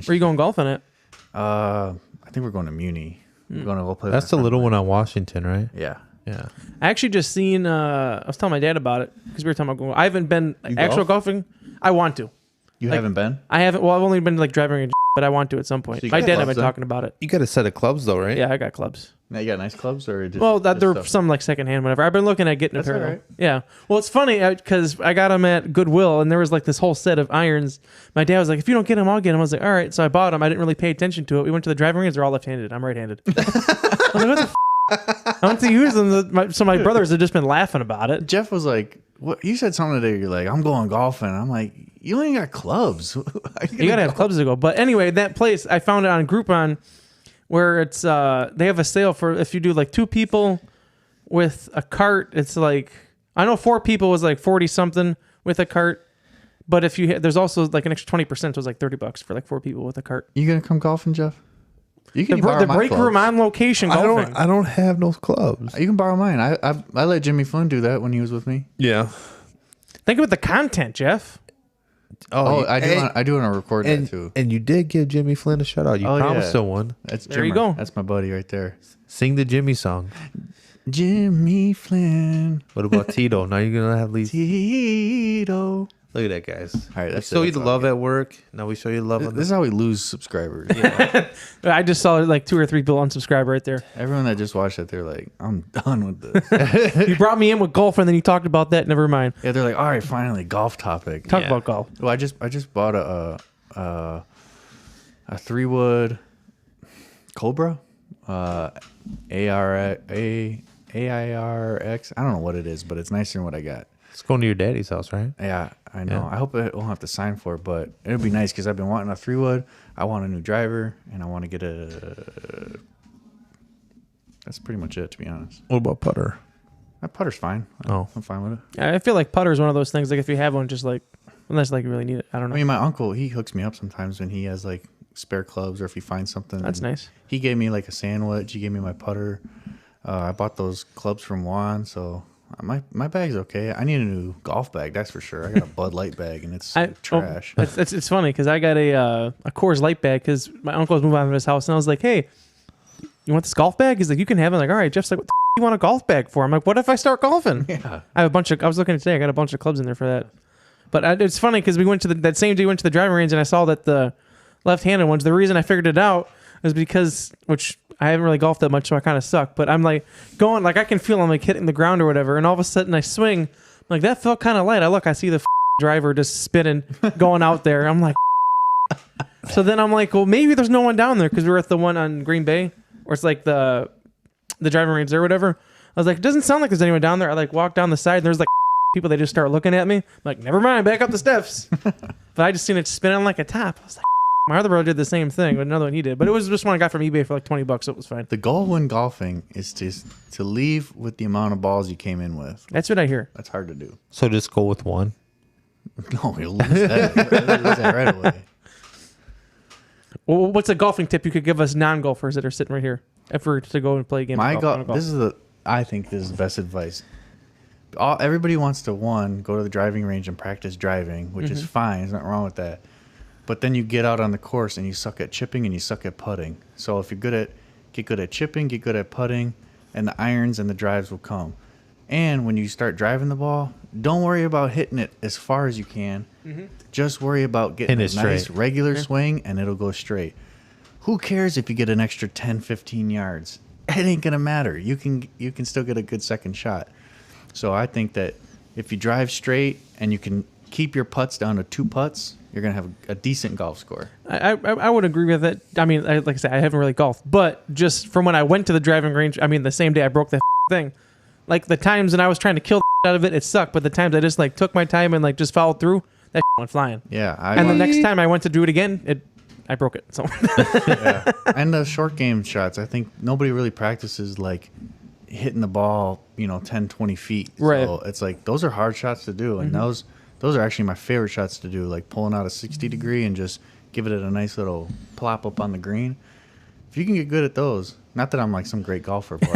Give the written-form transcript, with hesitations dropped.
Where are you going golfing at? I think we're going to Muni. We're going to go play. That's the little one on Washington, right? Yeah. Yeah. I actually just seen. I was telling my dad about it because we were talking about going. I haven't been actual golf? golfing. I want to. You Like, haven't been? I haven't. Well, I've only been like driving, and but I want to at some point. So you My got dad and I've clubs, been then? talking about it. You got a set of clubs though, right? Yeah, I got clubs. Now you got nice clubs or just? Well, just they're stuff? some like secondhand, whatever. I've been looking at getting That's a pair. all Though. right. Yeah. Well, it's funny because I got them at Goodwill, and there was like this whole set of irons. My dad was like, "If you don't get them, I'll get them." I was like, "All right." So I bought them. I didn't really pay attention to it. We went to the driving range. They're all left-handed. I'm right-handed. I was like, what the I went to use them. So my brothers have just been laughing about it. Jeff was like, "What?" You said something today. You're like, "I'm going golfing." I'm like, "You ain't got clubs. How You gotta have clubs to go. But anyway, that place I found it on Groupon, where it's they have a sale for if you do like 2 people with a cart. It's like I know 4 people was like 40 something with a cart, but if you there's also like an extra 20%, so it was like $30 for like 4 people with a cart. You gonna come golfing, Jeff? You can borrow The my break room clubs. on location golfing. I don't have no clubs. You can borrow mine. I let Jimmy Flynn do that when he was with me. Yeah. Think about the content, Jeff. Oh, I do. And, I do want to record and, that too. and you did give Jimmy Flynn a shout out. You Oh, promised yeah. him one. That's There you Jimmer. go. That's my buddy right there. Sing the Jimmy song. Jimmy Flynn. What about Tito? Now you're gonna have these. Tito. Look at that, guys. All right, We that's show it. you the That's all I love get. at work. Now we show you love on This is how we lose subscribers. I just saw like 2 or 3 people unsubscribe right there. Everyone that just watched it, they're like, "I'm done with this." You brought me in with golf, and then you talked about that. Never mind. Yeah, they're like, "All right, finally, golf topic." Talk Yeah. about golf. Well, I just bought a 3-wood Cobra, AIRX. I don't know what it is, but it's nicer than what I got. It's going to your daddy's house, right? Yeah, I know. Yeah. I hope I won't have to sign for it, but it'll be nice because I've been wanting a 3-wood. I want a new driver, and I want to get a. That's pretty much it, to be honest. What about putter? That putter's fine. Oh. I'm fine with it. I feel like putter is one of those things. Like if you have one, just like unless like you really need it. I don't know. I mean, my uncle, he hooks me up sometimes when he has like spare clubs or if he finds something. That's nice. He gave me like a sandwich. He gave me my putter. I bought those clubs from Juan, so my bag's okay. I need a new golf bag, that's for sure. I got a Bud Light bag and it's trash. It's funny because I got a Coors Light bag because my uncle was moving out of his house and I was like, hey, you want this golf bag? He's like, you can have it. I'm like, all right. Jeff's like, what the you want a golf bag for? I'm like, what if I start golfing? Yeah. I have a bunch of. I was looking today. I got a bunch of clubs in there for that. But it's funny because we went to that same day. We went to the driving range and I saw that the left-handed ones. The reason I figured it out is because which I haven't really golfed that much, so I kind of suck. But I'm like going like I can feel I'm like hitting the ground or whatever, and all of a sudden I swing. I'm like that felt kind of light. I see the driver just spinning, going out there. I'm like, so then I'm like, well, maybe there's no one down there because we were at the one on Green Bay, or it's like the driving range there or whatever. I was like, it doesn't sound like there's anyone down there. I like walk down the side and there's like people, they just start looking at me. I'm like, never mind, back up the steps. But I just seen it spinning like a top. I was like, my other brother did the same thing, but another one he did. But it was just one I got from eBay for like $20, so it was fine. The goal when golfing is to leave with the amount of balls you came in with. That's what I hear. That's hard to do. So just go with one. No, you'll lose that. You'll lose that right away. Well, what's a golfing tip you could give us non-golfers that are sitting right here if we're to go and play a game? My of golf. golf? I think this is the best advice. Everybody wants to go to the driving range and practice driving, which is fine. There's nothing wrong with that. But then you get out on the course and you suck at chipping and you suck at putting. So if you're get good at chipping, get good at putting, and the irons and the drives will come. And when you start driving the ball, don't worry about hitting it as far as you can. Just worry about getting Hitting a it nice straight. regular swing and it'll go straight. Who cares if you get an extra 10, 15 yards? It ain't going to matter. You can still get a good second shot. So I think that if you drive straight and you can keep your putts down to 2 putts, you're going to have a decent golf score. I would agree with it. I mean, like I said, I haven't really golfed, but just from when I went to the driving range, I mean, the same day I broke that thing. Like the times when I was trying to kill the out of it, it sucked. But the times I just like took my time and like just followed through, that went flying. Yeah. And the next time I went to do it again, I broke it. So yeah. And the short game shots, I think nobody really practices like hitting the ball, 10, 20 feet. Right. So it's like those are hard shots to do. And those are actually my favorite shots to do, like pulling out a 60 degree and just giving it a nice little plop up on the green. If you can get good at those, not that I'm like some great golfer, but